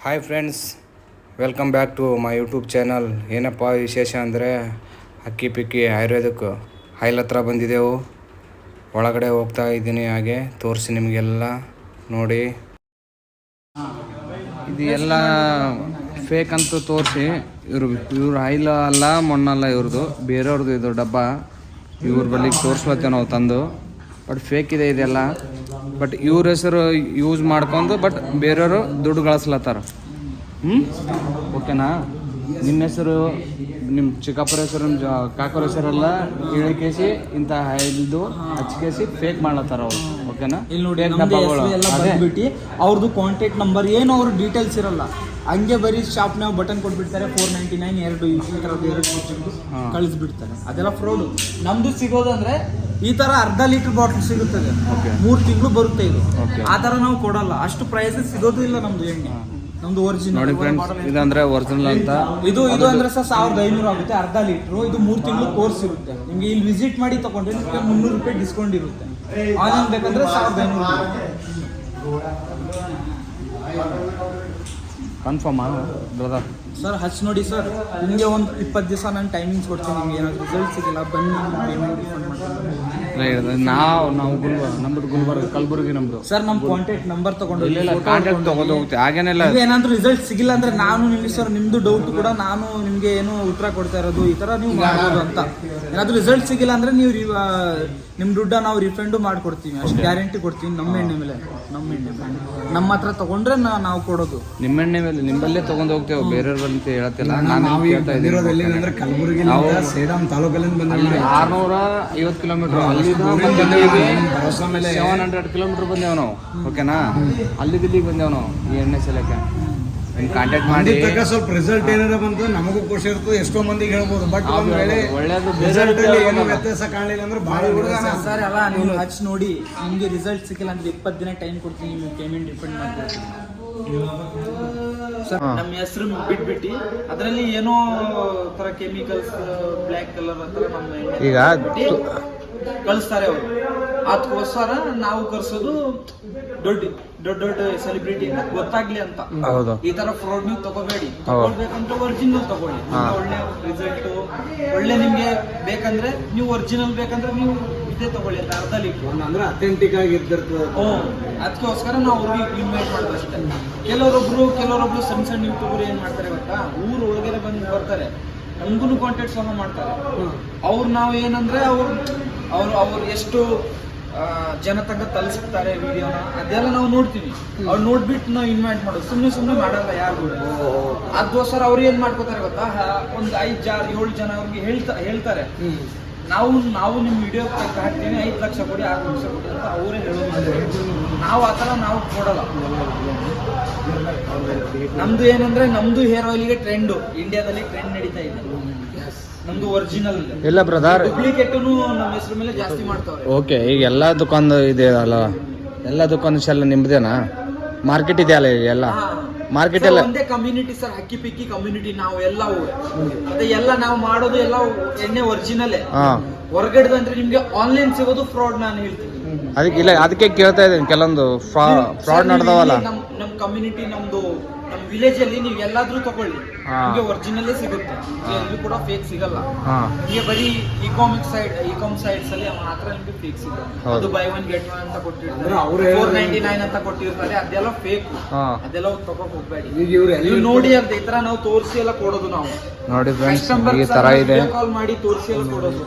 Hi friends, welcome back to my YouTube channel. ಏನಪ್ಪ ವಿಶೇಷ ಅಂದರೆ ಅಕ್ಕಿ ಪಿಕ್ಕಿ ಆಯುರ್ವೇದಕ್ಕೆ ಹೈಲ್ ಹತ್ರ ಬಂದಿದ್ದೆವು. ಒಳಗಡೆ ಹೋಗ್ತಾ ಇದ್ದೀನಿ, ಹಾಗೆ ತೋರಿಸಿ ನಿಮಗೆಲ್ಲ ನೋಡಿ. ಇದು ಎಲ್ಲ ಫೇಕ್ ಅಂತ ತೋರಿಸಿ ಇವ್ರ ಹೈಲ ಅಲ್ಲ, ಮಣ್ಣಲ್ಲ ಇವ್ರದ್ದು, ಬೇರೆಯವ್ರದ್ದು ಇದು ಡಬ್ಬ. ಇವ್ರ ಬಳಿಗೆ ತೋರಿಸ್ಲತ್ತೇವೆ ನಾವು ತಂದು. ಬಟ್ ಫೇಕ್ ಇದೆ ಇದೆಲ್ಲ. ಬಟ್ ಇವ್ರ ಹೆಸರು ಯೂಸ್ ಮಾಡ್ಕೊಂಡು ಬಟ್ ಬೇರೆಯವರು ದುಡ್ಡು ಗಳಿಸ್ಲತ್ತಾರ. ಓಕೆನಾ? ನಿಮ್ಮ ಹೆಸರು, ನಿಮ್ಮ ಚಿಕ್ಕಪ್ಪರ ಹೆಸರು, ನಿಮ್ಮ ಕಾಕರ ಹೆಸರೆಲ್ಲ ಹೇಳಿಕೇಸಿ ಇಂಥ ಇದು ಹಚ್ಕೇಸಿ ಫೇಕ್ ಮಾಡ್ಲತ್ತಾರ ಅವ್ರು. ಓಕೆನಾ? ಇಲ್ಲಿ ನೋಡಿ, ಅವ್ರದ್ದು ಕಾಂಟ್ಯಾಕ್ಟ್ ನಂಬರ್ ಏನು ಅವ್ರ ಡೀಟೇಲ್ಸ್ ಇರಲ್ಲ. ಹಂಗೆ ಬರೀ ಶಾಪ್ನಾಗ ಬಟನ್ ಕೊಟ್ಬಿಡ್ತಾರೆ, 499 ಎರಡು ಕಳಿಸ್ಬಿಡ್ತಾರೆ. ಅದೆಲ್ಲ ಫ್ರಾಡು. ನಮ್ದು ಸಿಗೋದಂದ್ರೆ ಈ ತರ ಅರ್ಧ ಲೀಟರ್ ಬಾಟಲ್ ಸಿಗುತ್ತದೆ, 3 ತಿಂಗಳು ಬರುತ್ತೆ ಇದು. ಆ ತರ ನಾವು ಕೊಡಲ್ಲ, ಅಷ್ಟು ಪ್ರೈಸ್ ಸಿಗೋದು ಇಲ್ಲ ನಮ್ದು ಎಣ್ಣೆ. ನಮ್ದು ಒರಿಜಿನಲ್ ಇದಂದ್ರೆ ಒರಿಜಿನಲ್ ಅಂತ. ಇದು ಅಂದ್ರೆ ಸರ್ 1500 ಆಗುತ್ತೆ ಅರ್ಧ ಲೀಟರ್. ಇದು 3 ತಿಂಗಳು ಕೋರ್ಸ್ ಇರುತ್ತೆ. ನಿಮ್ಗೆ ಇಲ್ಲಿ ವಿಸಿಟ್ ಮಾಡಿ ತಗೊಂಡ್ರೆ ನಿಮಗೆ 300 ರೂಪಾಯಿ ಡಿಸ್ಕೌಂಟ್ ಇರುತ್ತೆ. ಆನ್ಲೈನ್ ಬೇಕಂದ್ರೆ 1500. Confirm brother? ಸರ್ ಹಚ್ಚಿ ನೋಡಿ ಸರ್, ನಿಮಗೆ ಒಂದು 20 ದಿವಸ ನಾನು ಟೈಮಿಂಗ್ಸ್ ಕೊಡ್ತೀನಿ. ನಿಮ್ಗೆ ಏನಾದ್ರು ರಿಸಲ್ಟ್ ಸಿಗಲ್ಲ ಬನ್ನಿ, ಪೇಮೆಂಟ್ ರಿಫಂಡ್ ಮಾಡ್ತೀನಿ. ನಾವು ನಮ್ದು ಗುಲ್ಬರ್ಗ, ಕಲಬುರಗಿ ನಮ್ದು. ಸರ್ ನಮ್ಮ ಕಾಂಟ್ಯಾಕ್ಟ್ ನಂಬರ್ ತಗೊಂಡು ಹೋಗುತ್ತೆ. ಹಾಗೇನೆಲ್ಲ ಏನಾದ್ರು ರಿಸಲ್ಟ್ ಸಿಗಿಲ್ಲ ಅಂದ್ರೆ ನಾನು ನಿಮಗೆ ಸರ್ ನಿಮ್ದು ಡೌಟ್ ಕೂಡ ನಾನು ನಿಮ್ಗೆ ಏನು ಉತ್ತರ ಕೊಡ್ತಾ ಇರೋದು, ಈ ತರ ನೀವು ಮಾಡ್ಬೋದು ಅಂತ. ಏನಾದ್ರು ರಿಸಲ್ಟ್ ಸಿಗಿಲ್ಲ ಅಂದ್ರೆ ನೀವು ನಿಮ್ ದುಡ್ಡ ನಾವು ರಿಫಂಡು ಮಾಡ್ಕೊಡ್ತೀವಿ, ಅಷ್ಟು ಗ್ಯಾರಂಟಿ ಕೊಡ್ತೀವಿ. ನಮ್ಮ ಎಣ್ಣೆ ಮೇಲೆ ನಮ್ಮ ಹತ್ರ ತಗೊಂಡ್ರೆ ನಾವು ಕೊಡೋದು. ನಿಮ್ಮ ಎಣ್ಣೆ ಮೇಲೆ ನಿಮ್ಮಲ್ಲೇ ತಗೊಂಡು ಹೋಗ್ತೇವೆ, ಬೇರೆಯವ್ರ ಅಂತ ಹೇಳ್ತಿಲ್ಲ. ನಾನು ಸೇಡಂ ತಾಲೂಕಲ್ಲಿಂದ ಬಂದಿದ್ದೀವಿ. 650 ಕಿಲೋಮೀಟರ್, ಅಲ್ಲಿಂದ 700 ಕಿಲೋಮೀಟರ್ ಬಂದೇವ್ ನಾವು. ಓಕೆನಾ? ಅಲ್ಲಿಗೆ ಬಂದೇವ್ ನಾವು ಈ ಎಣ್ಣೆ ಸೆಲೆಕ್ಕೆ. ಕಾಂಟ್ಯಾಕ್ಟ್ ಮಾಡಿ ಸ್ವಲ್ಪ ರಿಸಲ್ಟ್ ಏನಾರ ಬಂತು ನಮಗೂ ಖುಷಿ ಇರ್ತದೆ, ಎಷ್ಟೋ ಮಂದಿಗೆ ಹೇಳ್ಬೋದು. ಬಟ್ ಒಂದ್ ವೇಳೆ ಒಳ್ಳೇದು ರಿಸಲ್ಟ್ ಅಲ್ಲಿ ಏನೋ ವ್ಯತ್ಯಾಸ ಕಾಣಲಿಲ್ಲ ಅಂದ್ರೆ ಬಹಳ ಸರ್ ಅಲ್ಲ, ನೀವು ಹಚ್ಚಿ ನೋಡಿ, ನಿಮ್ಗೆ ರಿಸಲ್ಟ್ ಸಿಕ್ಕಿಲ್ಲ ಅಂದ್ರೆ 20 ದಿನ ಟೈಮ್ ಕೊಡ್ತೀನಿ, ನಿಮ್ಗೆ ಪೇಮೆಂಟ್ ರಿಫಂಡ್ ಮಾಡ್ಕೊಡ್ತೀನಿ. ಸರ್ ನಮ್ಮ ಹೆಸರು ಬಿಟ್ಬಿಟ್ಟು ಅದರಲ್ಲಿ ಏನೋ ತರ ಕೆಮಿಕಲ್ಸ್, ಬ್ಲ್ಯಾಕ್ ಕಲರ್ ಅಂತ ನಮ್ಮ ಈಗ ಕಳಿಸ್ತಾರೆ ಅವರು. ಅದಕ್ಕೋಸ್ಕರ ನಾವು ಕರ್ಸೋದು ದೊಡ್ಡ ಸೆಲೆಬ್ರಿಟಿ ಗೊತ್ತಾಗ್ಲಿ ಅಂತ. ಈ ತರ ಫ್ರಾಡ್ ನೀವು ತಗೋಬೇಡಿ. ತಗೊಳ್ಬೇಕಂತ ಒರಿಜಿನಲ್ ತಗೊಳ್ಳಿ, ಒಳ್ಳೆ ರಿಸಲ್ಟ್. ಒಳ್ಳೆ ನಿಮ್ಗೆ ಬೇಕಂದ್ರೆ ನೀವು ಒರಿಜಿನಲ್ ಬೇಕಂದ್ರೆ ನೀವು ಇದೇ ತಗೊಳ್ಳಿ ಅಂತ, ಅರ್ಧ ಲೀಟರ್ ಅಂದ್ರೆ ಅಥೆಂಟಿಕ್ ಆಗಿ ಇದ್ದಿರ್ತದೆ. ಅದಕ್ಕೋಸ್ಕರ ನಾವು ಅವ್ರಿಗೆ ಇನ್ವೈಟ್ ಮಾಡೋದು ಅಷ್ಟೇ. ಕೆಲವರೊಬ್ರು ಸಣ್ಣ ಯೂಟ್ಯೂಬರ್ ಏನ್ ಮಾಡ್ತಾರೆ ಗೊತ್ತಾ, ಊರು ಒಳಗಡೆ ಬರ್ತಾರೆ, ನಮ್ಗೂ ಕಾಂಟ್ಯಾಕ್ಟ್ ಸಹ ಮಾಡ್ತಾರೆ. ಅವ್ರು ನಾವು ಏನಂದ್ರೆ ಅವ್ರು ಎಷ್ಟು ಜನ ತನಕ ತಲುಪಿಸ್ತಾರೆ ವಿಡಿಯೋನ, ಅದೆಲ್ಲ ನಾವು ನೋಡ್ತೀವಿ. ಅವ್ರು ನೋಡ್ಬಿಟ್ಟು ನಾವು ಇನ್ವೈಟ್ ಮಾಡೋದು, ಸುಮ್ಮನೆ ಮಾಡಲ್ಲ ಯಾರು. ಅದಕ್ಕೋಸ್ಕರ ಅವ್ರು ಏನ್ ಮಾಡ್ಕೋತಾರೆ ಗೊತ್ತಾ, ಒಂದು 5-7 ಜನ ಅವ್ರಿಗೆ ಹೇಳ್ತಾರೆ, ನಾವು ನಿಮ್ ವಿಡಿಯೋ ಹಾಕ್ತೀನಿ, 5 ಲಕ್ಷ ಕೊಡಿ, 6 ಲಕ್ಷ ಕೊಡಿ ಅಂತ ಅವರೇ ಹೇಳೋದು. ನಾವು ಆತರ ನಾವು ಕೊಡಲ್ಲ. ನಮ್ದು ಏನಂದ್ರೆ ನಮ್ದು ಹೇರ್ ಆಯಿಲ್ಗೆ ಟ್ರೆಂಡ್ ಇಂಡಿಯಾದಲ್ಲಿ ಟ್ರೆಂಡ್ ನಡೀತಾ ಇದೆ. ನಮ್ದು ಒರಿಜಿನಲ್ ಇಲ್ಲ ಬ್ರದರ್, ಡೂಪ್ಲಿಕೇಟನ್ನು ನಮ್ಮ ಹೆಸರು ಮೇಲೆ ಜಾಸ್ತಿ ಮಾಡ್ತಾವ್ರೆ. ಓಕೆ, ಈಗ ಎಲ್ಲಾ ದುಕಾನ್ ಇದೆ ಅಲ್ಲ, ಎಲ್ಲ ದುಕಾನ್ ಎಲ್ಲ ನಿಮ್ದೇನಾ? ಮಾರ್ಕೆಟ್ ಇದೆಯಲ್ಲ ಈಗ ಎಲ್ಲ ಮಾರ್ಕೆಟ್ ಎಲ್ಲ ಒಂದೇ ಕಮ್ಯುನಿಟಿ ಸರ್, ಅಕ್ಕಿ ಪಿಕ್ಕಿ ಕಮ್ಯುನಿಟಿ. ನಾವು ಎಲ್ಲವೂ ಮತ್ತೆ ಎಲ್ಲ ನಾವು ಮಾಡೋದು ಎಲ್ಲ ಎಣ್ಣೆ ಒರಿಜಿನಲ್. ಹೊರಗಡೆ ಅಂದ್ರೆ ನಿಮ್ಗೆ ಆನ್ಲೈನ್ ಸಿಗೋದು ಫ್ರಾಡ್. ನಾನು ಹೇಳ್ತೀನಿ ಅದಕ್ಕೆ ಕೇಳ್ತಾ ಇದ್ದೀನಿ. ಕೆಲವೊಂದು ಫ್ರಾಡ್ ನಡೆದವಲ್ಲ. ನಮ್ ಕಮ್ಯುನಿಟಿ, ನಮ್ ವಿಲೇಜ್ ಅಲ್ಲಿ ನೀವು ಎಲ್ಲಾದ್ರೂ ತಗೊಳ್ಳಿ, ನಿಮ್ಗೆ ಒರಿಜಿನಲ್ ಸಿಗುತ್ತೆ. ಎಲ್ಲೂ ಕೂಡ ಫೇಕ್ ಸಿಗಲ್ಲ. ನಿಮಗೆ ಬರೀ ಇಕಾಮ್ ಸೈಟ್ಸ್ ಅಲ್ಲಿ ಮಾತ್ರ ನಿಮ್ಗೆ ಫೇಕ್ ಸಿಗುತ್ತೆ. ಅದು ಬೈ 1 get 1 ಅಂತ ಕೊಟ್ಟಿರ್ತಾರೆ, 499 ಅಂತ ಕೊಟ್ಟಿರ್ತಾರೆ. ಅದೆಲ್ಲ ಫೇಕ್, ಅದೆಲ್ಲ ತಗೋಕ್ ಹೋಗ್ಬೇಡಿ. ನೀವು ನೋಡಿ ಅಂತ ಈ ತರ ನಾವು ತೋರಿಸಿ ಎಲ್ಲ ಕೊಡೋದು. ನಾವು ನೋಡಿ ಈ ತರ ಇದೆ, ಕಾಲ್ ಮಾಡಿ ತೋರಿಸಿ ಎಲ್ಲ ಕೊಡೋದು.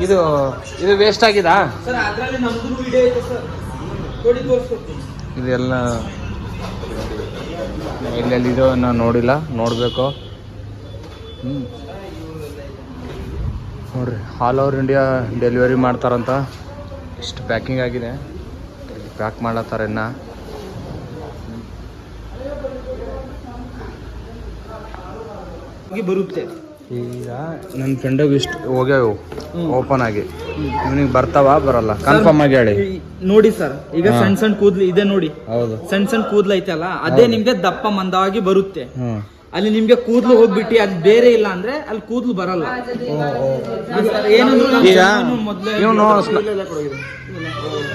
ಇದು ವೇಸ್ಟ್ ಆಗಿದಾ ಸರ್? ಅದ್ರಲ್ಲಿ ನಮ್ದು ವಿಡಿಯೋ ಐತೆ ಸರ್, ನೋಡಿ ತೋರಿಸ್ಕೊಡ್ತೀನಿ. ಇದೆಲ್ಲ ಎಲ್ಲೆಲ್ಲಿದೋ ನಾನು ನೋಡಿಲ್ಲ, ನೋಡಬೇಕು. ನೋಡ್ರಿ, ಆಲ್ ಓವರ್ ಇಂಡಿಯಾ ಡೆಲಿವರಿ ಮಾಡ್ತಾರಂತ. ಇಷ್ಟು ಪ್ಯಾಕಿಂಗ್ ಆಗಿದೆ, ಪ್ಯಾಕ್ ಮಾಡ್ಲತ್ತಾರೆ ಇನ್ನ. ಬರುತ್ತೆ. ಈಗ ನನ್ನ ಫ್ರೆಂಡಿಗೆ ಇಷ್ಟು ಹೋಗ್ಯಾವು ಓಪನ್ ಆಗಿ, ಇವನಿಗೆ ಬರ್ತಾವ ಬರಲ್ಲ ಕನ್ಫರ್ಮ್ ಆಗಿ ಹೇಳಿ. ನೋಡಿ ಸರ್, ಈಗ ಸಣ್ಣ ಕೂದ್ಲು ಇದೆ ನೋಡಿ. ಹೌದು, ಸಣ್ಣ ಕೂದ್ಲು ಐತಲ್ಲ, ಅದೇ ನಿಮ್ಗೆ ದಪ್ಪ ಮಂದವಾಗಿ ಬರುತ್ತೆ. ಅಲ್ಲಿ ನಿಮ್ಗೆ ಕೂದಲು ಹೋಗ್ಬಿಟ್ಟು ಅದು ಬೇರೆ ಇಲ್ಲ ಅಂದ್ರೆ ಅಲ್ಲಿ ಕೂದಲು ಬರಲ್ಲ. ಏನಂದ್ರೆ ಈಗ ಇವನು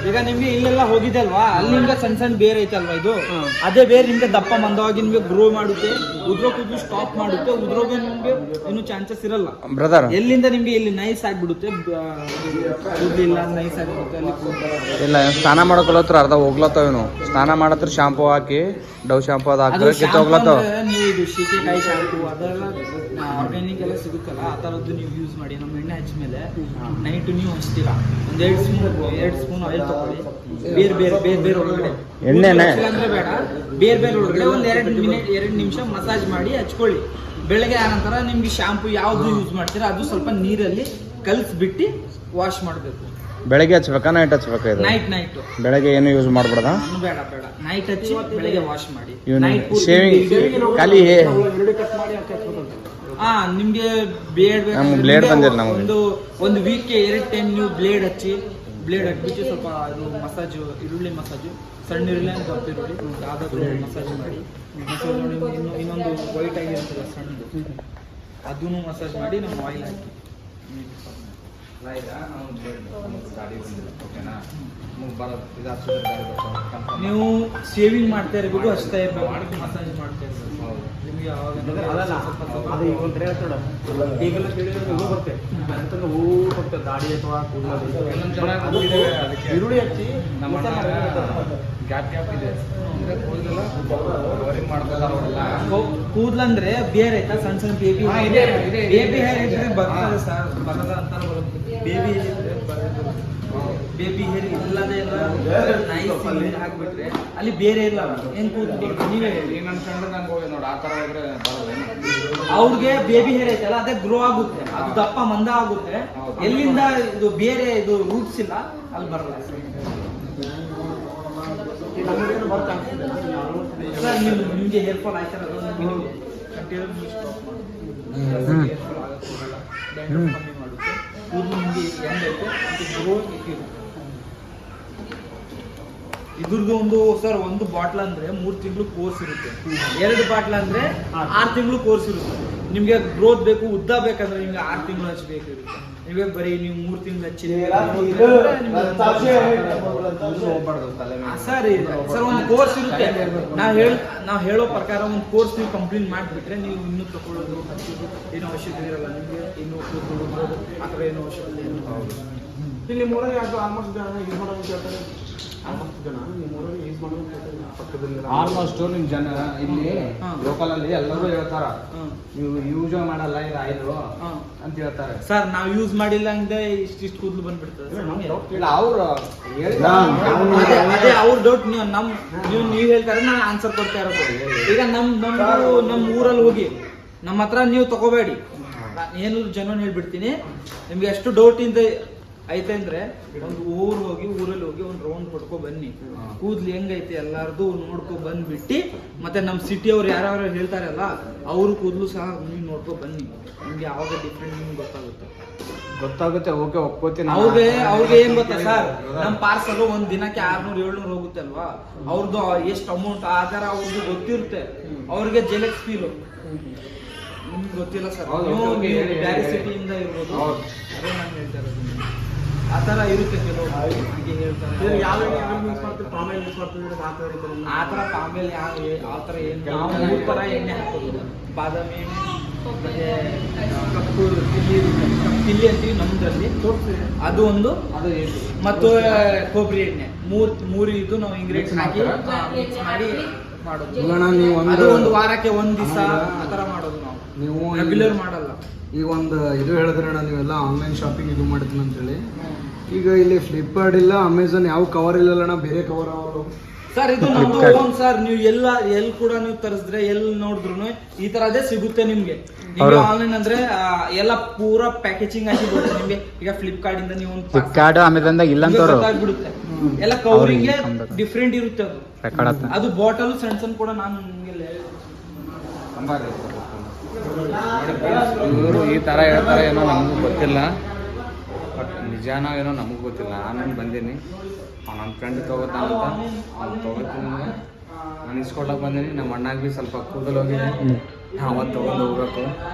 ಈಗ ನಿಮ್ಗೆ ಇಲ್ಲೆಲ್ಲ ಹೋಗಿದೆ ಅಲ್ವಾ, ಅಲ್ಲಿ ನಿಮ್ಗೆ ಸಣ್ಣ ಸಣ್ಣ ಬೇರೆ ಐತಲ್ವಾ, ಇದು ಅದೇ ಬೇರೆ ನಿಮ್ಗೆ ದಪ್ಪ ಮಂದವಾಗಿ ನಿಮ್ಗೆ ಗ್ರೋ ಮಾಡುತ್ತೆ, ಉದ್ರೋ ಕೂದಲು ಸ್ಟಾಪ್ ಮಾಡುತ್ತೆ, ಉದ್ರೋಗೆ ನಿಮ್ಗೆ ಇನ್ನು ಚಾನ್ಸಸ್ ಇರಲ್ಲ ಬ್ರದರ್. ಎಲ್ಲಿಂದ ನಿಮ್ಗೆ ಇಲ್ಲಿ ನೈಸ್ ಆಗ್ಬಿಡುತ್ತೆ, ಕೂದಲಿಲ್ಲ ನೈಸ್ ಆಗ್ಬಿಡುತ್ತೆ ಅಲ್ಲಿ ಕೂದಲು. ಇಲ್ಲ ಸ್ನಾನ ಮಾಡೋಕಲತ್ರ ಅರ್ಧ ಹೋಗ್ಲತ್ತಾವ ಇವನು. ಸ್ನಾನ ಮಾಡತ್ರ ಶಾಂಪೂ ಹಾಕಿ ಡವ್ ಶಾಂಪೂ ಅದು ಹಾಕಿದ್ರೆ ಕಿತ್ತು ಹೋಗ್ಲತ್ತಾವ. ನೀವು ಇದು ಶೀಕೆಕಾಯಿ ಶಾಂಪೂ ಅದೆಲ್ಲ ಆರ್ಗ್ಯಾನಿಕ್ ಎಲ್ಲ ಸಿಗುತ್ತಲ್ಲ, ಆ ಥರದ್ದು ನೀವು ಯೂಸ್ ಮಾಡಿ. ನಮ್ಮ ಎಣ್ಣೆ ಹಚ್ಚಿದ್ಮೇಲೆ ನೈಟ್ ನೀವು ಹಚ್ತೀರಾ, ಒಂದು 2 ಸ್ಪೂನ್ ಆಯಿಲ್ ತಗೊಳ್ಳಿ, ಬೇರೆ ಒಳಗಡೆ ಎಣ್ಣೆನೆ ಅಂದ್ರೆ ಬೇಡ, ಬೇರೆ ಒಳಗಡೆ ಒಂದು 2 ನಿಮಿಷ ಮಸಾಜ್ ಮಾಡಿ ಹಚ್ಕೊಳ್ಳಿ. ಬೆಳಗ್ಗೆ ಆನಂತರ ನಿಮ್ಗೆ ಶಾಂಪೂ ಯಾವ್ದು ಯೂಸ್ ಮಾಡ್ತೀರಾ ಅದು ಸ್ವಲ್ಪ ನೀರಲ್ಲಿ ಕಲಸ್ಬಿಟ್ಟು ವಾಶ್ ಮಾಡಬೇಕು. ಬೆಳಗ್ಗೆ ಹಚ್ಬೇಕಾ ನೈಟ್ ಹಚ್ಬೇಕಾ? ಇದು ನೈಟ್ ಬೆಳಗ್ಗೆ ಏನು ಯೂಸ್ ಮಾಡ್ಬಿಡದ? ಬೇಡ ನೈಟ್ ಹಚ್ಚಿ ಬೆಳಗ್ಗೆ ವಾಶ್ ಮಾಡಿ. ಶೇವಿಂಗ್ ಖಾಲಿ ನಿಮ್ಗೆ ಬ್ಲೇಡ್ ಬ್ಲೇಡ್ ಬಂದಿಲ್ಲ ನಮ್ಗೆ. ಒಂದು ವೀಕ್ಗೆ 2 ಟೈಮ್ ನೀವು ಬ್ಲೇಡ್ ಹಚ್ಬಿಟ್ಟು ಸ್ವಲ್ಪ ಅದು ಮಸಾಜ್, ಈರುಳ್ಳಿ ಮಸಾಜು, ಸಣ್ಣ ಈರುಳ್ಳಿ ಅಂತ ದಪ್ಪ ಈರುಳ್ಳಿ ಯಾವ್ದಾದ್ರು ಮಸಾಜ್ ಮಾಡಿ. ಇನ್ನೊಂದು ವೈಟ್ ಆಗಿರುತ್ತಲ್ಲ ಸಣ್ಣದು, ಅದನ್ನು ಮಸಾಜ್ ಮಾಡಿ ನಮ್ಮ ಆಯಿಲ್ ಹಾಕಿ. ನೀವು ಶೇವಿಂಗ್ ಮಾಡ್ತಾ ಇರಬೇಕು, ಹಚ್ತಾ ಇರಬೇಕು, ಮಸಾಜ್ ಮಾಡ್ತಾ ಇರಬೇಕು. ನಿಮ್ಗೆ ದಾಡಿ ಅಥವಾ ಈರುಳ್ಳಿ ಹಚ್ಚಿ ಕೂದ್ಲಂದ್ರೆ ಬೇರೆ ಆಯ್ತಾ, ಸಣ್ಣ ಸಣ್ಣ ಬೇಬಿ ಹೇರ್ ಇದ್ರೆ ಬರ್ತದೆ ಸರ್, ಬರದ ಅಂತ ಬರುತ್ತೆ. ಬೇಬಿ ಹೇರ್ ಇಲ್ಲದೆ ಎಲ್ಲ ನೈಸ್ ಹಾಕ್ಬಿಟ್ರೆ ಅಲ್ಲಿ ಬೇರೆ ಇಲ್ಲ, ಏನ್ ಕೂದ್ಲು ನೀವೇ ಅವ್ರಿಗೆ ಬೇಬಿ ಹೇರ್ ಐತಲ್ಲ ಅದೇ ಗ್ರೋ ಆಗುತ್ತೆ, ಅದು ದಪ್ಪ ಮಂದ ಆಗುತ್ತೆ. ಎಲ್ಲಿಂದ ಇದು ಬೇರೆ ಇದು ರೂಟ್ಸ್ ಇಲ್ಲ, ಅಲ್ಲಿ ಬರಲ್ಲ ಸರ್. ನಿಮ್ಗೆ ಹೇರ್ ಫಾಲ್ ಆಯ್ತಾರ ಕಮ್ಮಿ ಮಾಡುತ್ತೆ, ಕೂದಲು ನಿಮ್ಗೆ ಹೆಂಗೈತೆ ಗ್ರೋ ಇಟ್ಟಿರುತ್ತೆ. ಇದ್ರದ್ದು ಒಂದು ಬಾಟ್ಲ್ ಅಂದ್ರೆ 3 ತಿಂಗಳು ಕೋರ್ಸ್ ಇರುತ್ತೆ, 2 ಬಾಟ್ಲ್ ಅಂದ್ರೆ 6 ತಿಂಗಳು ಕೋರ್ಸ್ ಇರುತ್ತೆ. ನಿಮ್ಗೆ ಗ್ರೋತ್ ಬೇಕು, ಉದ್ದ ಬೇಕಂದ್ರೆ ನಿಮ್ಗೆ 6 ತಿಂಗಳು ಹಚ್ಚಬೇಕಿರುತ್ತೆ. ನಿಮಗೆ ಬರೀ ನೀವು 3 ತಿಂಗಳು ಹಚ್ಚಿದ್ರೆ ಸರ್ ಒಂದು ಕೋರ್ಸ್ ಇರುತ್ತೆ. ನಾವು ಹೇಳೋ ಪ್ರಕಾರ ಒಂದು ಕೋರ್ಸ್ ನೀವು ಕಂಪ್ಲೀಟ್ ಮಾಡಿಬಿಟ್ರೆ ನೀವು ಇನ್ನೂ ತಗೊಳ್ಳೋದು ಹಚ್ಚೋದು ಏನೋ ಅವಶ್ಯಕತೆ ಇರಲ್ಲ. ನಿಮಗೆ ಇನ್ನೂ ಕೂತ್ಕೊಳ್ಳೋದು ಆ ಥರ ಏನೋ ಅವಶ್ಯಕತೆ ಇಲ್ಲ. ಇಲ್ಲಿ ಮೂರಲ್ಲಿ ಅದು ಆಲ್ಮೋಸ್ಟ್ ಜನ ಯೂಸ್ ಮಾಡೋದು ಕೇಳ್ತಾರೆ, ಆಲ್ಮೋಸ್ಟ್ ಜನ ನಿಮ್ಮೂರಲ್ಲಿ ಯೂಸ್ ಮಾಡೋದು ಪಕ್ಕದಲ್ಲಿ ಆಲ್ಮೋಸ್ಟ್ ನಿಮ್ ಜನ ಇಲ್ಲಿ ಲೋಕಲ್ ಅಲ್ಲಿ ಎಲ್ಲರೂ ಹೇಳ್ತಾರ ನೀವು ಯೂಸ್ ಮಾಡಲ್ಲ ಇದು ಆಯಿಲು ಅಂತ ಹೇಳ್ತಾರೆ. ಸರ್ ನಾವು ಯೂಸ್ ಮಾಡಿಲ್ಲ ಅಂದ್ರೆ ಇಷ್ಟಿಷ್ಟು ಕೂದಲು ಬಂದ್ಬಿಡ್ತದೆ. ಇಲ್ಲ ಅವ್ರು ಅದೇ ಅವ್ರ ಡೌಟ್. ನೀವು ಹೇಳ್ತಾರೆ, ನಾನು ಆನ್ಸರ್ ಕೊಡ್ತಾ ಇರೋದು. ಈಗ ನಮ್ಮ ಊರಲ್ಲಿ ಹೋಗಿ ನಮ್ಮ ಹತ್ರ ನೀವು ತಗೋಬೇಡಿ, ಏನು ಜನ ಹೇಳ್ಬಿಡ್ತೀನಿ. ನಿಮ್ಗೆ ಎಷ್ಟು ಡೌಟ್ ಇಂದ ಐತೆ ಅಂದ್ರೆ ಒಂದು ಊರಲ್ಲಿ ಹೋಗಿ ಒಂದು ರೌಂಡ್ ಕೊಡ್ಕೊ ಬನ್ನಿ, ಕೂದ್ಲು ಹೆಂಗೈತೆ ಎಲ್ಲಾರ್ದು ನೋಡ್ಕೊ ಬಂದ್ಬಿಟ್ಟು, ಮತ್ತೆ ನಮ್ಮ ಸಿಟಿ ಅವ್ರು ಯಾರ್ಯಾರು ಹೇಳ್ತಾರಲ್ಲ ಅವ್ರ ಕೂದಲು ಸಹ ನೀವು ನೋಡ್ಕೊ ಬನ್ನಿ. ನಿಮ್ಗೆ ಯಾವಾಗ ಡಿಫ್ರೆಂಟ್ ನಿಮ್ಗೆ ಗೊತ್ತಾಗುತ್ತೆ. ಓಕೆ ಒಪ್ಕೋತೀನಿ. ಅವ್ರಿಗೆ ಏನ್ ಗೊತ್ತಾ ಸರ್, ನಮ್ಮ ಪಾರ್ಸಲ್ ಒಂದ್ ದಿನಕ್ಕೆ 600-700 ಹೋಗುತ್ತೆ ಅಲ್ವಾ, ಅವ್ರದ್ದು ಎಷ್ಟು ಅಮೌಂಟ್ ಆ ತರ ಅವ್ರಿಗೆ ಗೊತ್ತಿರುತ್ತೆ. ಅವ್ರಿಗೆ ಜೆಲೆಕ್ಸ್ ಫೀಲ್ ನಿಮ್ಗೆ ಗೊತ್ತಿಲ್ಲ ಸರ್. ಬೇರೆ ಸಿಟಿಯಿಂದ ಇರ್ಬೋದು, ಅದೇ ನಾನು ಹೇಳ್ತಾ ಇರೋದು. ಆ ಥರ ಇರುತ್ತೆ ಕೆಲವು ಹಾಗೆ ಹೇಳ್ತಾರೆ. ಯಾವ ಯೂಸ್ ಮಾಡ್ತೀವಿ, ಪಾಮೇಲ್ ಯೂಸ್ ಮಾಡ್ತೀವಿ, ಆ ಥರ ಪಾಮೇಲ್ ಆ ಥರ ಏನು ನಾವು 3 ಥರ ಎಣ್ಣೆ ಹಾಕೋದು. ಬಾದಾಮಿ ಎಣ್ಣೆ, ಮತ್ತೆ ಕಪ್ಪು ತಿಲ್ಲಿ ಅಂತೀವಿ ನಮ್ಮದ್ರಲ್ಲಿ, ಅದು ಒಂದು, ಮತ್ತು ಕೊಬ್ಬರಿ ಎಣ್ಣೆ, ಮೂರು ಇದು ನಾವು ಇಂಗ್ರೀಡಿಯೆಂಟ್ಸ್ ಹಾಕಿ ಮಿಕ್ಸ್ ಮಾಡಿ ಮಾಡೋದು. ಅದು ಒಂದು ವಾರಕ್ಕೆ 1 ದಿವಸ ಆ ಥರ ಮಾಡೋದು. ನಾವು ರೆಗ್ಯುಲರ್ ಮಾಡಲ್ಲ. ಈಗ ಒಂದು ಇದು ಹೇಳಿದ್ರೆ ನೀವೆಲ್ಲ ಆನ್ಲೈನ್ ಶಾಪಿಂಗ್ ಇದು ಮಾಡ್ತೀನಿ ಅಂತೇಳಿ, ಈಗ ಇಲ್ಲಿ ಫ್ಲಿಪ್ಕಾರ್ಟ್ ಇಲ್ಲ, ಅಮೆಝಾನ್ ಯಾವ ಕವರ್ ಇಲ್ಲ, ಬೇರೆ ಕವರ್ ಅವರು ಸರ್. ಇದು ನಮ್ದು ಓನ್ ಸರ್. ನೀವು ಎಲ್ಲಿ ಕೂಡ ನೀವು ತರಿಸಿದ್ರೆ ಎಲ್ಲಿ ನೋಡಿದ್ರು ಈ ತರದೇ ಸಿಗುತ್ತೆ ನಿಮ್ಗೆ. ನಿಮ್ಗೆ ಆನ್ಲೈನ್ ಅಂದ್ರೆ ಎಲ್ಲ ಪೂರಾ ಪ್ಯಾಕೇಜಿಂಗ್ ಆಗಿ ಬರುತ್ತೆ ನಿಮ್ಗೆ. ಈಗ ಫ್ಲಿಪ್ಕಾರ್ಟ್ ಇಂದ ನೀವು ಫ್ಲಿಪ್ಕಾರ್ಟ್ ಅಮೆಝಾನ್ ಇಲ್ಲ ಅಂತ ಗೊತ್ತಾಗ್ಬಿಡುತ್ತೆ. ಎಲ್ಲ ಕವರಿಂಗ್ ಡಿಫ್ರೆಂಟ್ ಇರುತ್ತೆ. ಅದು ಬಾಟಲ್ ಸಣ್ಣ ಕೂಡ ನಾನು ನಿಮ್ಗೆ ಇವರು ಈ ತರ ಹೇಳ್ತಾರೆ, ಏನೋ ನಮಗೂ ಗೊತ್ತಿಲ್ಲ, ಬಟ್ ನಿಜಾನೋ ಏನೋ ನಮಗೂ ಗೊತ್ತಿಲ್ಲ. ನಾನು ಬಂದೀನಿ, ನನ್ನ ಫ್ರೆಂಡ್ ತಗೋತಾನಂತ ಅವ್ನು ತಗೋತೀನಿ. ನಾನು ಇಸ್ಕೊಳಕ್ಕೆ ಬಂದೀನಿ. ನಮ್ಮ ಅಣ್ಣಾಗ ಭೀ ಸ್ವಲ್ಪ ಕೂದಲು ಹೋಗಿದೆ, ಅವತ್ತು ತಗೊಂಡು ಹೋಗ್ಬೇಕು.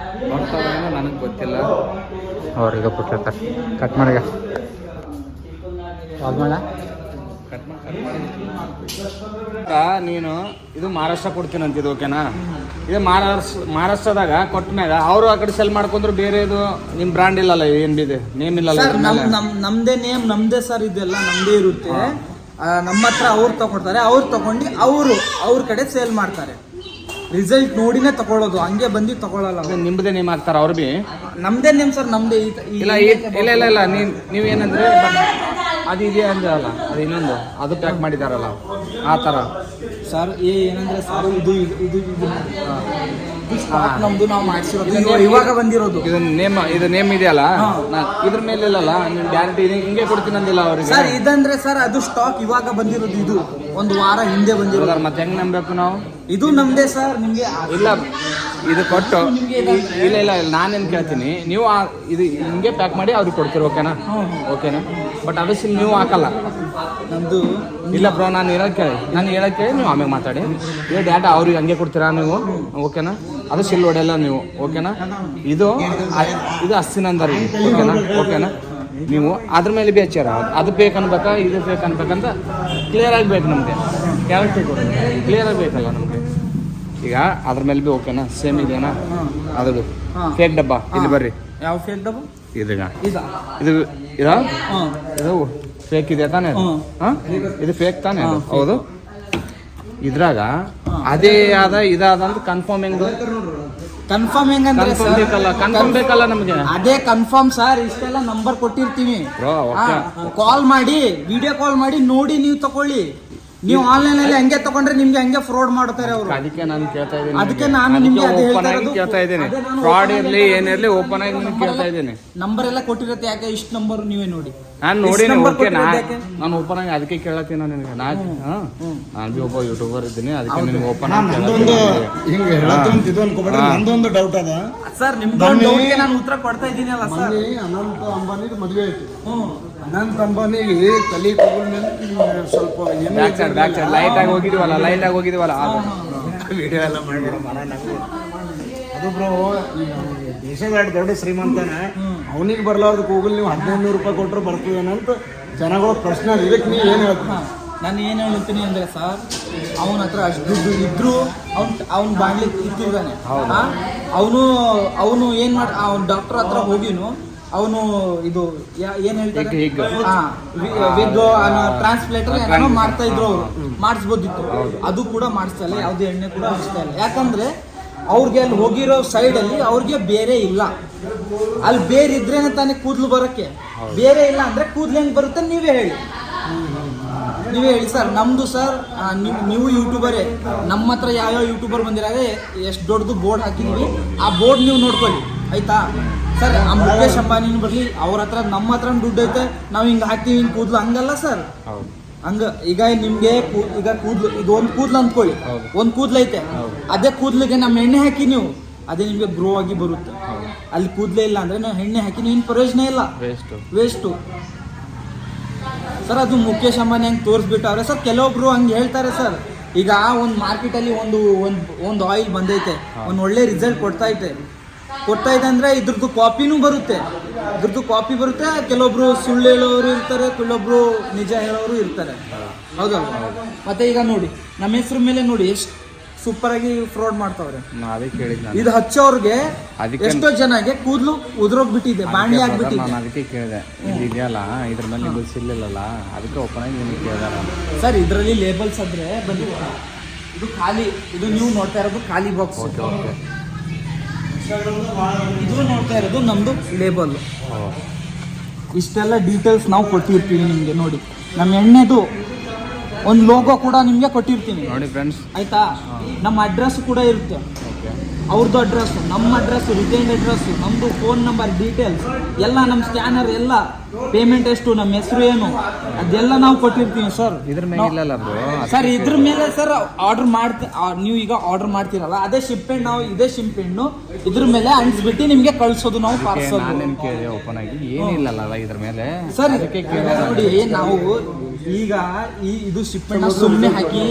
ಬರ್ತಾವೇನೋ ನನಗೆ ಗೊತ್ತಿಲ್ಲ. ಅವ್ರಿಗೆ ಕೊಟ್ಟಿರ್ತಾರೆ. ಕಟ್ ಮಾಡಿ ನೀನು ಇದು ಮಹಾರಾಷ್ಟ್ರ ಕೊಡ್ತೀನಿ ಅಂತಿದ್ದು, ಓಕೆನಾ? ಇದು ಮಹಾರಾಷ್ಟ್ರದಾಗ ಕೊಟ್ಟ ಮ್ಯಾಗ ಅವರು ಆ ಕಡೆ ಸೆಲ್ ಮಾಡ್ಕೊಂಡ್ರು ಬೇರೆ ಇದು ನಿಮ್ಮ ಬ್ರ್ಯಾಂಡ್ ಇಲ್ಲಲ್ಲ, ಏನ್ ಬಿದೆ ನೇಮ್ ಇಲ್ಲಲ್ಲ. ನಮ್ದೇ ನೇಮ್ ನಮ್ದೇ ಸರ್, ಇದೆಲ್ಲ ನಮ್ದೇ ಇರುತ್ತೆ. ನಮ್ಮ ಹತ್ರ ಅವ್ರು ತಗೊಳ್ತಾರೆ, ಅವ್ರು ತಗೊಂಡು ಅವ್ರ ಕಡೆ ಸೇಲ್ ಮಾಡ್ತಾರೆ. ರಿಸಲ್ಟ್ ನೋಡಿನೇ ತಗೊಳ್ಳೋದು, ಹಂಗೆ ಬಂದು ತಗೊಳ್ಳಲ್ಲ. ನಿಮ್ದೇ ನೇಮ್ ಹಾಕ್ತಾರ ಅವ್ರು ಭೀ? ನಮ್ದೇ ನೇಮ್ ಸರ್, ನಮ್ದೇ. ಇಲ್ಲ ಇಲ್ಲ ಇಲ್ಲ ಇಲ್ಲ ನೀವೇನಂದ್ರೆ ಅದು ಇದೆ ಅಂದಲ್ಲ, ಅದು ಇನ್ನೊಂದು ಅದು ಪ್ಯಾಕ್ ಮಾಡಿದಾರಲ್ಲ ಆ ಥರ ಸರ್. ಏನಂದ್ರೆ ಸರ್, ಇದು ನಮ್ದು ನಾವು ಮಾಡಿಸಿರೋದು, ಇವಾಗ ಬಂದಿರೋದು. ಇದು ನೇಮ್ ಇದೆಯಲ್ಲ, ಇದ್ರ ಮೇಲೆ ಇಲ್ಲಲ್ಲ, ನೀವು ಗ್ಯಾರಂಟಿ ಹಿಂಗೆ ಕೊಡ್ತೀನಿ ಅಂದಿಲ್ಲ ಅವ್ರಿಗೆ. ಸರ್ ಇದಂದ್ರೆ ಸರ್ ಅದು ಸ್ಟಾಕ್ ಇವಾಗ ಬಂದಿರೋದು, ಇದು ಒಂದು ವಾರ ಹಿಂದೆ ಬಂದಿರೋದು. ಮತ್ತೆ ಹೆಂಗ್ ನಂಬೇಕು ನಾವು? ಇದು ನಮ್ದೇ ಸರ್. ನಿಮ್ಗೆ ಇಲ್ಲ ಇದು ಕೊಟ್ಟು ಇಲ್ಲ ಇಲ್ಲ ನಾನೇನು ಕೇಳ್ತೀನಿ, ನೀವು ಇದು ಹಿಂಗೆ ಪ್ಯಾಕ್ ಮಾಡಿ ಅವ್ರಿಗೆ ಕೊಡ್ತೀರಿ, ಓಕೆನಾ? ಓಕೆನಾ? ಬಟ್ ಅದು ಸಿಲ್ ನೀವು ಹಾಕಲ್ಲ ನಮ್ದು. ಇಲ್ಲ ಬ್ರೋ, ನಾನು ಹೇಳಕ್ಕೆ ನೀವು ಆಮೇಲೆ ಮಾತಾಡಿ. ಇದು ಡೇಟಾ ಅವ್ರಿಗೆ ಹಂಗೆ ಕೊಡ್ತೀರಾ ನೀವು, ಓಕೆನಾ? ಅದು ಸಿಲ್ ಹೊಡೆಯಲ್ಲ ನೀವು, ಓಕೆನಾ? ಇದು ಹಸ್ತಿನಂದರಿ, ಓಕೆನಾ? ನೀವು ಅದ್ರ ಮೇಲೆ ಬಿ ಹಚ್ಚಾರ, ಅದು ಬೇಕು ಅನ್ಬೇಕಾ ಇದು ಬೇಕು ಅನ್ಬೇಕಂತ ಕ್ಲಿಯರ್ ಆಗಬೇಕು ನಮಗೆ. ಕ್ಯಾರೆಕ್ಟರ್ ಕ್ಲಿಯರ್ ಆಗಬೇಕಲ್ಲ ನಮಗೆ. ಈಗ ಅದ್ರ ಮೇಲೆ ಬಿ ಓಕೆನಾ? ಸೇಮ್ ಇದೆಯಾ? ಅದು ಫೇಕ್ ಡಬ್ಬ ಇಲ್ಲಿ ಬರ್ರಿ. ಯಾವ ಫೇಕ್ ಡಬ್ಬ? ಇದು ಫೇಕ್ ಇದೆ ತಾನೇ? ಇದು ಫೇಕ್ ತಾನೇ? ಹೌದು. ಇದ್ರಾಗ ಅದೇ ಇದಾದ ಅಂತ ಕನ್ಫರ್ಮ್ ಹೆಂಗಂದ್ರೆ ಕನ್ಫರ್ಮ್ ಬೇಕಲ್ಲ ನಮಗೆ. ಅದೇ ಕನ್ಫರ್ಮ್ ಸರ್. ಇಷ್ಟೆಲ್ಲ ನಂಬರ್ ಕೊಟ್ಟಿರ್ತೀವಿ, ಕಾಲ್ ಮಾಡಿ, ವಿಡಿಯೋ ಕಾಲ್ ಮಾಡಿ ನೋಡಿ ನೀವು ತಗೊಳ್ಳಿ. ನೀವು ಆನ್ಲೈನ್ ಅಲ್ಲಿ ಹಂಗೆ ತಗೊಂಡ್ರೆ ನಿಮ್ಗೆ ಹಂಗೆ ಫ್ರಾಡ್ ಮಾಡ್ತಾರೆ ಅವರು. ಅದಕ್ಕೆ ನಾನು ಕೇಳ್ತಾ ಇದ್ದೀನಿ, ಅದಕ್ಕೆ ನಾನು ನಿಮ್ಗೆ ಓಪನ್ ಆಗಿ ಕೇಳ್ತಾ ಇದ್ದೀನಿ. ಫ್ರಾಡ್ ಇರ್ಲಿ ಏನಿರ್ಲಿ ಓಪನ್ ಆಗಿ ಕೇಳ್ತಾ ಇದ್ದೀನಿ. ನಂಬರ್ ಎಲ್ಲ ಕೊಟ್ಟಿರುತ್ತೆ, ಯಾಕೆ ಇಷ್ಟು ನಂಬರ್ ನೀವೇ ನೋಡಿ. ನಾನು ನೋಡಿ ನಾನು ಓಪನ್ ಆಗಿ ಅದಕ್ಕೆ ಕೇಳತ್ತೀನಿ ನಿನಗೆ. ನಾನು ಬಿ ಒಬ್ಬ ಯೂಟ್ಯೂಬರ್ ಇದ್ದೀನಿ, ಅದಕ್ಕೆ ನಿನಗೆ ಓಪನ್ ಆಗಿ ನಂದೊಂದು ಡೌಟ್ ಅದ ಸರ್. ನಿಮ್ದು ನಾನು ಉತ್ತರ ಕೊಡ್ತಾ ಇದ್ದೀನಿ ಅಲ್ಲ ಸರ್. ಅನಂತ ಅಂಬಾನಿದು ಮದುವೆ ಆಯ್ತು. ಅನಂತ ಅಂಬಾನಿಗೆ ತಲೆ ಸ್ವಲ್ಪ ಬ್ಯಾಕ್ ಸೈಡ್ ಲೈಟ್ ಆಗಿ ಹೋಗಿದೀವಲ್ಲ ವಿಡಿಯೋ ಎಲ್ಲ ಮಾಡ್ಬಿಡೋ ಅದು ಬ್ರೋ. ದೇಶದ ದೊಡ್ಡ ಶ್ರೀಮಂತನ, ಅವನಿಗೆ ಬರ್ಲಾರ್ದು ಗೂಗಲ್ ನೀವು 1500 ರೂಪಾಯಿ ಕೊಟ್ಟರು ಬರ್ತದೇನಂತ ಜನಗಳ ಪ್ರಶ್ನೆ. ಇದಕ್ಕೆ ನೀವು ಏನು ಹೇಳ್ತೀನಿ? ನಾನು ಏನು ಹೇಳ್ತೀನಿ ಅಂದರೆ ಸರ್, ಅವನ ಹತ್ರ ಅಷ್ಟು ದುಡ್ಡು ಇದ್ದರೂ ಅವ್ನು ಬಾಡ್ಲಿಕ್ಕೆ ಇಟ್ಟಿದ್ದಾನೆ. ಅವನು ಏನು ಮಾಡಿ ಅವ್ನು ಡಾಕ್ಟರ್ ಹತ್ರ ಹೋಗಿನು ಅವನು ಇದು ಏನ್ ಹೇಳ್ತಾರೆ, ವಿಗ್ ಟ್ರಾನ್ಸ್ಲೇಟರ್ ಏನೋ ಮಾಡ್ತಾ ಇದ್ರು ಅವರು. ಮಾಡಿಸ್ಬೋದಿತ್ತು, ಅದು ಕೂಡ ಮಾಡಿಸ್ತಾ ಇಲ್ಲ. ಯಾವುದೇ ಎಣ್ಣೆ ಕೂಡ ಹಚ್ತಾ ಇಲ್ಲ. ಯಾಕಂದ್ರೆ ಅವ್ರಿಗೆ ಅಲ್ಲಿ ಹೋಗಿರೋ ಸೈಡ್ ಅಲ್ಲಿ ಅವ್ರಿಗೆ ಬೇರೆ ಇಲ್ಲ. ಅಲ್ಲಿ ಬೇರೆ ಇದ್ರೇನೆ ತಾನೇ ಕೂದಲು ಬರೋಕ್ಕೆ. ಬೇರೆ ಇಲ್ಲ ಅಂದ್ರೆ ಕೂದಲು ಹೆಂಗ್ ಬರುತ್ತೆ ನೀವೇ ಹೇಳಿ ಸರ್. ನಮ್ದು ಸರ್, ನೀವು ಯೂಟ್ಯೂಬರೇ, ನಮ್ಮ ಹತ್ರ ಯಾವ್ಯಾವ ಯೂಟ್ಯೂಬರ್ ಬಂದಿರಾಗ ಎಷ್ಟು ದೊಡ್ಡದು ಬೋರ್ಡ್ ಹಾಕಿದೀವಿ, ಆ ಬೋರ್ಡ್ ನೀವು ನೋಡ್ಕೊಳ್ಳಿ ಆಯ್ತಾ ಸರ್. ಆ ಮುಖೇಶ್ ಅಂಬಾನಿನ ಬರ್ಲಿ, ಅವ್ರ ಹತ್ರ ನಮ್ಮ ಹತ್ರ ದುಡ್ಡು ಐತೆ, ನಾವು ಹಿಂಗೆ ಹಾಕ್ತೀವಿ ಹಿಂಗೆ ಕೂದಲು, ಹಂಗಲ್ಲ ಸರ್. ಹಂಗ ಈಗ ನಿಮ್ಗೆ ಈಗ ಕೂದ್ಲು, ಈಗ ಒಂದು ಕೂದ್ಲು ಅಂದ್ಕೊಳ್ಳಿ, ಒಂದು ಕೂದ್ಲು ಐತೆ, ಅದೇ ಕೂದ್ಲಿಗೆ ನಮ್ಮ ಎಣ್ಣೆ ಹಾಕಿ ನೀವು, ಅದೇ ನಿಮ್ಗೆ ಗ್ರೋ ಆಗಿ ಬರುತ್ತೆ. ಅಲ್ಲಿ ಕೂದಲೇ ಇಲ್ಲ ಅಂದ್ರೆ ನಾವು ಎಣ್ಣೆ ಹಾಕಿ ಏನು ಪ್ರಯೋಜನ ಇಲ್ಲ, ವೇಸ್ಟು ಸರ್. ಅದು ಮುಖೇಶ್ ಅಂಬಾನಿ ಹಂಗೆ ತೋರಿಸ್ಬಿಟ್ಟವ್ರೆ ಸರ್. ಕೆಲವೊಬ್ರು ಹಂಗೆ ಹೇಳ್ತಾರೆ ಸರ್. ಈಗ ಒಂದು ಮಾರ್ಕೆಟಲ್ಲಿ ಒಂದು ಆಯಿಲ್ ಬಂದೈತೆ, ಒಂದು ಒಳ್ಳೆ ರಿಸಲ್ಟ್ ಕೊಡ್ತಾ ಇದೆ ಅಂದ್ರೆ ಇದ್ರದ್ದು ಕಾಪಿನೂ ಬರುತ್ತೆ, ಕೆಲವೊಬ್ರು ಸುಳ್ಳು ಹೇಳೋರು ಇರ್ತಾರೆ, ಕೆಲವೊಬ್ರು ನಿಜ ಹೇಳೋರು ಇರ್ತಾರೆ, ಹೌದಲ್ವಾ? ಮತ್ತೆ ಈಗ ನೋಡಿ ನಮ್ಮ ಹೆಸರು ಮೇಲೆ ನೋಡಿ ಎಷ್ಟು ಸೂಪರ್ ಆಗಿ ಫ್ರಾಡ್ ಮಾಡ್ತಾವ್ರೆ. ಇದು ಹಚ್ಚೋರ್ಗೆ ಎಷ್ಟೋ ಜನಗೆ ಕೂದಲು ಉದುರೋಗ್ಬಿಟ್ಟಿದೆ, ಬಾಣ್ಲಿ ಆಗ್ಬಿಟ್ಟಿದೆ. ಅದಕ್ಕೆ ಕೇಳಿದೆ, ಇದೆಯಲ್ಲ ಇದ್ರ ಮೇಲೆ ಗೊತ್ತಿಲ್ಲಲ್ಲ, ಅದಕ್ಕೆ ಓಪನ್ ಆಗಿ ನಿಮಗೆ ಕೇಳಿದಾರ ಸರ್. ಇದರಲ್ಲಿ ಲೇಬಲ್ಸ್ ಆದ್ರೆ ಬಂದಿದೆ, ಇದು ಖಾಲಿ, ಇದು ನೀವು ನೋಡ್ತಾ ಇರೋದು ಖಾಲಿ ಬಾಕ್ಸ್. ಇದು ನೋಡ್ತಾ ಇರೋದು ನಮ್ದು ಲೇಬಲ್. ಇಷ್ಟೆಲ್ಲ ಡೀಟೇಲ್ಸ್ ನಾವು ಕೊಟ್ಟಿರ್ತೀವಿ ನಿಮ್ಗೆ. ನೋಡಿ ನಮ್ಮ ಎಣ್ಣೆದು ಒಂದು ಲೋಗೋ ಕೂಡ ನಿಮ್ಗೆ ಕೊಟ್ಟಿರ್ತೀನಿ ನೋಡಿ ಫ್ರೆಂಡ್ಸ್, ಆಯ್ತಾ? ನಮ್ಮ ಅಡ್ರೆಸ್ ಕೂಡ ಇರುತ್ತೆ, ಅವ್ರದ್ದು ಅಡ್ರೆಸ್, ನಮ್ಮ ಅಡ್ರೆಸ್, ರಿಟೈನ್ ಅಡ್ರೆಸ್, ನಮ್ಮದು ಫೋನ್ ನಂಬರ್, ಡೀಟೇಲ್ಸ್ ಎಲ್ಲ, ನಮ್ಮ ಸ್ಕ್ಯಾನರ್ ಎಲ್ಲ, ಪೇಮೆಂಟ್ ಎಷ್ಟು, ನಮ್ಮ ಹೆಸರು ಏನು, ಅದೆಲ್ಲ ನಾವು ಕೊಟ್ಟಿರ್ತೀವಿ ಸರ್. ಇದ್ರ ಮೇಲೆ ಸರ್ ಇದ್ರ ಮೇಲೆ ಸರ್ ಆರ್ಡರ್ ನೀವು ಈಗ ಆರ್ಡರ್ ಮಾಡ್ತೀರಲ್ಲ, ಅದೇ ಶಿಪ್ಪೆಂಡ್, ನಾವು ಇದೇ ಶಿಪ್ಪೆಣ್ಣು ಇದ್ರ ಮೇಲೆ ಅಂಟಿಸ್ಬಿಟ್ಟು ನಿಮ್ಗೆ ಕಳ್ಸೋದು ನಾವು ಪಾರ್ಸಲ್. ಓಪನ್ ಆಗಿ ಏನಿಲ್ಲಲ್ಲ ಇದ್ರ ಮೇಲೆ ಸರ್. ನೋಡಿ ನಾವು ಈಗ ಇದು ಶಿಪ್ಮೆಂಟ್ ಸುಮ್ಮನೆ ಹಾಕಿ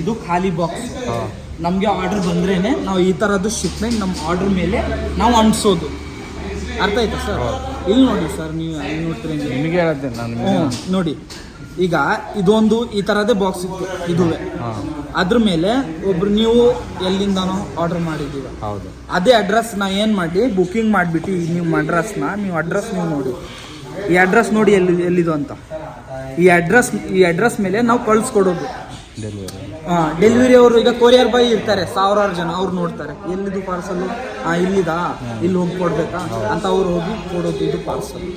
ಇದು ಖಾಲಿ ಬಾಕ್ಸ್. ನಮಗೆ ಆರ್ಡರ್ ಬಂದ್ರೇನೆ ನಾವು ಈ ಥರದ್ದು ಶಿಪ್ಮೆಂಟ್ ನಮ್ಮ ಆರ್ಡರ್ ಮೇಲೆ ನಾವು ಅಂಟಿಸೋದು. ಅರ್ಥ ಆಯ್ತಾ ಸರ್? ಇಲ್ಲಿ ನೋಡಿ ಸರ್, ನೀವು ಅಲ್ಲಿ ನೋಡ್ತೀರಿ ನಿಮಗೆ ಹೇಳತ್ತೆ ನಾನು. ನೋಡಿ ಈಗ ಇದೊಂದು ಈ ಥರದೇ ಬಾಕ್ಸ್ ಇತ್ತು ಇದುವೇ. ಅದ್ರ ಮೇಲೆ ಒಬ್ರು ನೀವು ಎಲ್ಲಿಂದಾನೋ ಆರ್ಡರ್ ಮಾಡಿದ್ದೀರ, ಹೌದು. ಅದೇ ಅಡ್ರೆಸ್ ನಾ ಏನು ಮಾಡಿ ಬುಕ್ಕಿಂಗ್ ಮಾಡಿಬಿಟ್ಟು ನಿಮ್ಮ ಅಡ್ರೆಸ್ನ ನೀವು ನೋಡಿ, ಈ ಅಡ್ರೆಸ್ ನೋಡಿ ಎಲ್ಲಿದು ಅಂತ. ಈ ಅಡ್ರೆಸ್ ಮೇಲೆ ನಾವು ಕಳಿಸ್ಕೊಡೋದು ಡೆಲಿವರಿ ಅವರು. ಈಗ ಕೊರಿಯರ್ ಬಾಯ್ ಇರ್ತಾರೆ, ಸಾವಿರಾರು ಜನ, ಅವ್ರು ನೋಡ್ತಾರೆ ಎಲ್ಲಿದು ಪಾರ್ಸಲ್, ಇಲ್ಲಿದಾ, ಇಲ್ಲಿ ಹೋಗಿ ಕೊಡ್ಬೇಕಾ ಅಂತ ಅವ್ರು ಹೋಗಿ ಕೊಡೋದು ಇದು ಪಾರ್ಸಲ್.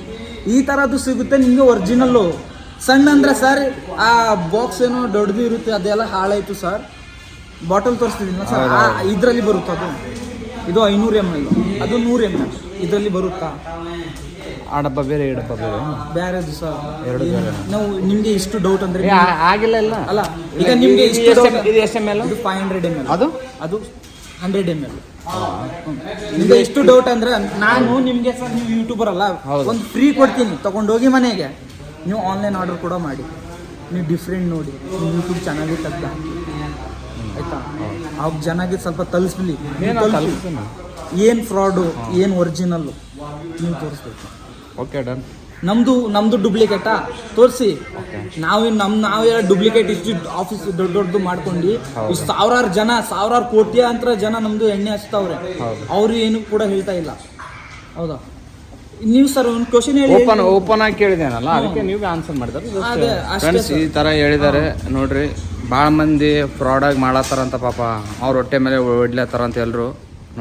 ಈ ಥರದ್ದು ಸಿಗುತ್ತೆ ನಿಮಗೆ ಒರಿಜಿನಲ್ಲು. ಸಣ್ಣ ಅಂದರೆ ಸರ್ ಆ ಬಾಕ್ಸ್ ಏನೋ ದೊಡ್ಡದು ಇರುತ್ತೆ, ಅದೆಲ್ಲ ಹಾಳಾಯಿತು ಸರ್. ಬಾಟಲ್ ತೋರಿಸ್ತಿದ್ದೀನಿ ಸರ್, ಇದರಲ್ಲಿ ಬರುತ್ತೆ ಅದು. ಇದು 500 ml, ಅದು 100 ml. ಇದರಲ್ಲಿ ಬರುತ್ತಾ? ಆ ಡಬ್ಬ ಬೇರೆ, ಈ ಡಬ್ಬ ಬೇರೆ, ಬೇರೆದು ಸರ್. ಎರಡು ಬೇರೆ. ನಾವು ನಿಮಗೆ ಇಷ್ಟು ಡೌಟ್ ಅಂದರೆ ಆಗಿಲ್ಲ ಇಲ್ಲ ಅಲ್ಲ, ಈಗ ನಿಮಗೆ ಇಷ್ಟು ಇದು ಎಷ್ಟು ml? ಇದು 500 ml. ಅದು 100 ml. ನಿಮಗೆ ಎಷ್ಟು ಡೌಟ್ ಅಂದರೆ ನಾನು ನಿಮಗೆ ಸರ್, ನೀವು ಯೂಟ್ಯೂಬರ್ ಅಲ್ಲ, ಒಂದು ಫ್ರೀ ಕೊಡ್ತೀನಿ, ತಗೊಂಡೋಗಿ ಮನೆಗೆ ನೀವು ಆನ್ಲೈನ್ ಆರ್ಡರ್ ಕೂಡ ಮಾಡಿ. ನೀವು ಡಿಫ್ರೆಂಟ್ ನೋಡಿ, ನೀವು ಯೂಟ್ಯೂಬ್ ಚಾನಲಿಗೆ ತೆಗ್ದು ಹಾಕಿ ಆಯಿತಾ. ಆ ಜನಗೆ ಸ್ವಲ್ಪ ತಲುಪಿಸ್ಲಿ, ಏನು ಫ್ರಾಡು ಏನು ಒರಿಜಿನಲ್ಲು ನೀವು ತೋರಿಸ್ಬೇಕು. Okay done. ನಮ್ಮದು ಡುಪ್ಲಿಕೇಟಾ ತೋರಿಸಿ. ನಾವೇ ಡುಪ್ಲಿಕೇಟ್ ಇಷ್ಟು ಆಫೀಸ್ ದೊಡ್ಡದು ಮಾಡ್ಕೊಂಡು ಇಷ್ಟು ಸಾವಿರಾರು ಕೋಟ್ಯಾಂತರ ಜನ ನಮ್ಮದು ಎಣ್ಣೆ ಹಚ್ತಾವ್ರೆ. ಅವರು ಏನು ಕೂಡ ಹೇಳ್ತಾ ಇಲ್ಲ, ಹೌದಾ? ನೀವು ಸರ್ ಒಂದು ಕ್ವಶನ್ ಹೇಳಿ. ಓಪನ್ ಆಗಿ ಕೇಳಿದೇನಲ್ಲ, ಅದಕ್ಕೆ ನೀವು ಆನ್ಸರ್ ಮಾಡಿದಾರೆ. ಫ್ರೆಂಡ್ಸ್ ಈ ಥರ ಹೇಳಿದ್ದಾರೆ ನೋಡ್ರಿ. ಭಾಳ ಮಂದಿ ಫ್ರಾಡಾಗಿ ಮಾಡತ್ತಾರಂತ ಪಾಪ, ಅವ್ರ ಹೊಟ್ಟೆ ಮೇಲೆ ಹೊಡ್ಲತ್ತಾರ ಅಂತ ಎಲ್ಲರೂ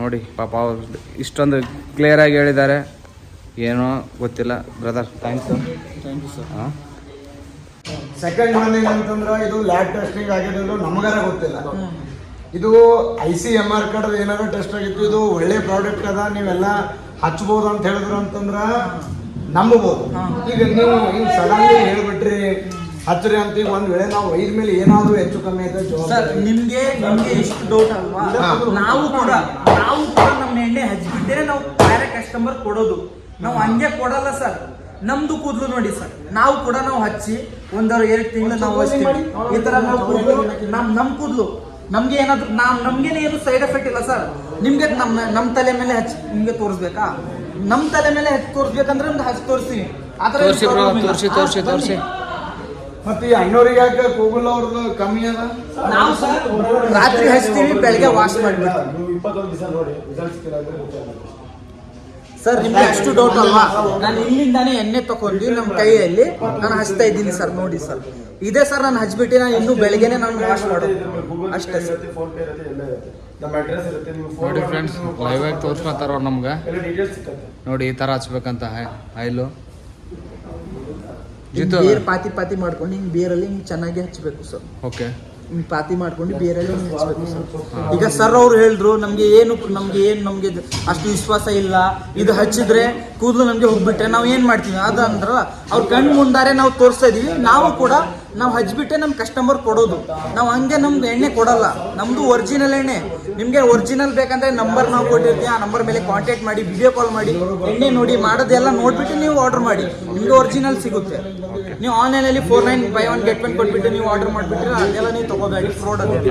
ನೋಡಿ. ಪಾಪ ಅವ್ರು ಇಷ್ಟೊಂದು ಕ್ಲಿಯರಾಗಿ ಹೇಳಿದ್ದಾರೆ. ಏನೋ ಗೊತ್ತಿಲ್ಲ ಬ್ರದರ್. Thanks sir. ಹಾಂ, ಸೆಕೆಂಡ್ ಒನ್ ಏನಂತಂದ್ರೆ ಇದು ಲ್ಯಾಬ್ ಟೆಸ್ಟಿಂಗ್ ಆಗಿದ್ದು ನಮಗಾರ ಗೊತ್ತಿಲ್ಲ. ಇದು ICMR ಕಡೆ ಏನಾದ್ರು ಟೆಸ್ಟ್ ಆಗಿತ್ತು. ಇದು ಒಳ್ಳೆ ಪ್ರಾಡಕ್ಟ್ ಅದ, ನೀವೆಲ್ಲ ಹಚ್ಬೋದು ಅಂತ ಹೇಳಿದ್ರು ಅಂತಂದ್ರೆ ನಂಬಬಹುದು. ಈಗ ನೀವು ಹಿಂಗೆ ಸಡನ್ಲಿ ಹೇಳ್ಬಿಟ್ರಿ ಹಚ್ಚ್ರಿ ಅಂತ, ಈಗ ಒಂದ್ ವೇಳೆ ನಾವು ಒಯ್ದ ಮೇಲೆ ಏನಾದ್ರು ಹೆಚ್ಚು ಕಮ್ಮಿ ಆಯ್ತು ಸರ್, ನಿಮ್ಗೆ ಎಷ್ಟು ಡೌಟ್ ಅಲ್ವಾ? ನಾವು ಕೂಡ ನಮ್ಮ ಎಣ್ಣೆ ಹಚ್ಚಿಬಿಟ್ಟರೆ ನಾವು ಬೇರೆ ಕಸ್ಟಮರ್ ಕೊಡೋದು. ನಾವು ಹಂಗೆ ಕೊಡಲ್ಲ ಸರ್. ನಮ್ದು ಕೂದಲು ನೋಡಿ ಸರ್, ನಾವು ಹಚ್ಚಿ 1-2 ತಿಂಗಳು ನಾವು ಹಚ್ತೀವಿ. ಈ ತರ ನಾವು ಕೂದಲು ನಮ್ ಕೂದಲು ನಮ್ಗೆ ಏನಾದ್ರು ನಮ್ಗೇನೆ ಏನು ಸೈಡ್ ಎಫೆಕ್ಟ್ ಇಲ್ಲ ಸರ್. ನಿಮ್ಗೆ ನಮ್ಮ ತಲೆ ಮೇಲೆ ಹಚ್ಚಿ ನಿಮ್ಗೆ ತೋರಿಸ್ಬೇಕಾ? ನಮ್ಮ ತಲೆ ಮೇಲೆ ಹಚ್ಚಿ ತೋರಿಸ್ಬೇಕಂದ್ರೆ ನಮ್ದು ಹಚ್ಚಿ ತೋರಿಸ್ತೀವಿ. ತೋರಿಸಿ. ಮತ್ತೆ ಈ 500 ಯಾಕೆ ಗೂಗಲ್ ಅವ್ರದ್ದು ಕಮ್ಮಿ ಅದ? ನಾವು ಸರ್ ರಾತ್ರಿ ಹಚ್ತೀವಿ, ಬೆಳಗ್ಗೆ ವಾಶ್ ಮಾಡ್ಬಿಡ್ತೀವಿ ಸರ್. ನಿಮ್ಗೆ ಅಷ್ಟು ಡೌಟ್ ಅಲ್ವಾ? ನಾನು ಇಲ್ಲಿಂದಾನೇ ಎಣ್ಣೆ ತಗೊಂಡು ನಮ್ಮ ಕೈಯಲ್ಲಿ ನಾನು ಹಚ್ತಾ ಇದ್ದೀನಿ ಸರ್. ನೋಡಿ ಸರ್, ಇದೇ ಸರ್ ನಾನು ಹಚ್ಬಿಟ್ಟು ನಾನು ಇನ್ನೂ ಬೆಳಗ್ಗೆನೆ ನಾನು ವಾಶ್ ಮಾಡೋದು ಅಷ್ಟೇ ಸರ್. ನೋಡಿ ಫ್ರೆಂಡ್ಸ್, ಲೈವ್ ಆಗಿ ತೋರಿಸ್ಕೊತಾರ ಅವ್ರು ನಮ್ಗೆ. ನೋಡಿ ಈ ಥರ ಹಚ್ಬೇಕಂತ ಆಯಿಲು. ಬೇರೆ ಪಾತಿ ಮಾಡ್ಕೊಂಡು ಹಿಂಗೆ ಬೇರಲ್ಲಿ ಹಿಂಗೆ ಚೆನ್ನಾಗಿ ಹಚ್ಚಬೇಕು ಸರ್. ಓಕೆ, ಪಾತಿ ಮಾಡ್ಕೊಂಡು ಬೇರೆಲ್ಲ ಹಚ್ಚಬೇಕು ಸರ್. ಈಗ ಸರ್ ಅವ್ರು ಹೇಳಿದ್ರು ನಮ್ಗೆ ಅಷ್ಟು ವಿಶ್ವಾಸ ಇಲ್ಲ, ಇದು ಹಚ್ಚಿದ್ರೆ ಕೂದಲು ನಮ್ಗೆ ಹೋಗ್ಬಿಟ್ರೆ ನಾವು ಏನ್ ಮಾಡ್ತೀವಿ ಅದು ಅಂದ್ರಲ್ಲ, ಅವ್ರ ಕಣ್ಣು ಮುಂದಾರೆ ನಾವು ತೋರಿಸ್ತಾ ಇದೀವಿ. ನಾವು ಹಚ್ಬಿಟ್ಟೆ ನಮ್ ಕಸ್ಟಮರ್ ಕೊಡೋದು. ನಾವು ಹಂಗೆ ನಮ್ಗೆ ಎಣ್ಣೆ ಕೊಡಲ್ಲ, ನಮ್ದು ಒರಿಜಿನಲ್ ಎಣ್ಣೆ. ನಿಮ್ಗೆ ಒರಿಜಿನಲ್ ಬೇಕಂದ್ರೆ ನಂಬರ್ ನಾವು ಕೊಟ್ಟಿರ್ತೀವಿ, ಆ ನಂಬರ್ ಮೇಲೆ ಕಾಂಟ್ಯಾಕ್ಟ್ ಮಾಡಿ, ವಿಡಿಯೋ ಕಾಲ್ ಮಾಡಿ, ಎಣ್ಣೆ ನೋಡಿ ಮಾಡೋದೆಲ್ಲ ನೋಡ್ಬಿಟ್ಟು ನೀವು ಆರ್ಡರ್ ಮಾಡಿ, ನಿಮ್ಗೆ ಒರಿಜಿನಲ್ ಸಿಗುತ್ತೆ. ನೀವು ಆನ್ಲೈನಲ್ಲಿ 49 buy 1 get 1 ಕೊಟ್ಬಿಟ್ಟು ನೀವು ಆರ್ಡರ್ ಮಾಡಿಬಿಟ್ರೆ ಅದೆಲ್ಲ ನೀವು ತಗೋಬೇಡಿ, ಫ್ರಾಡ್ ಆಗುತ್ತೆ.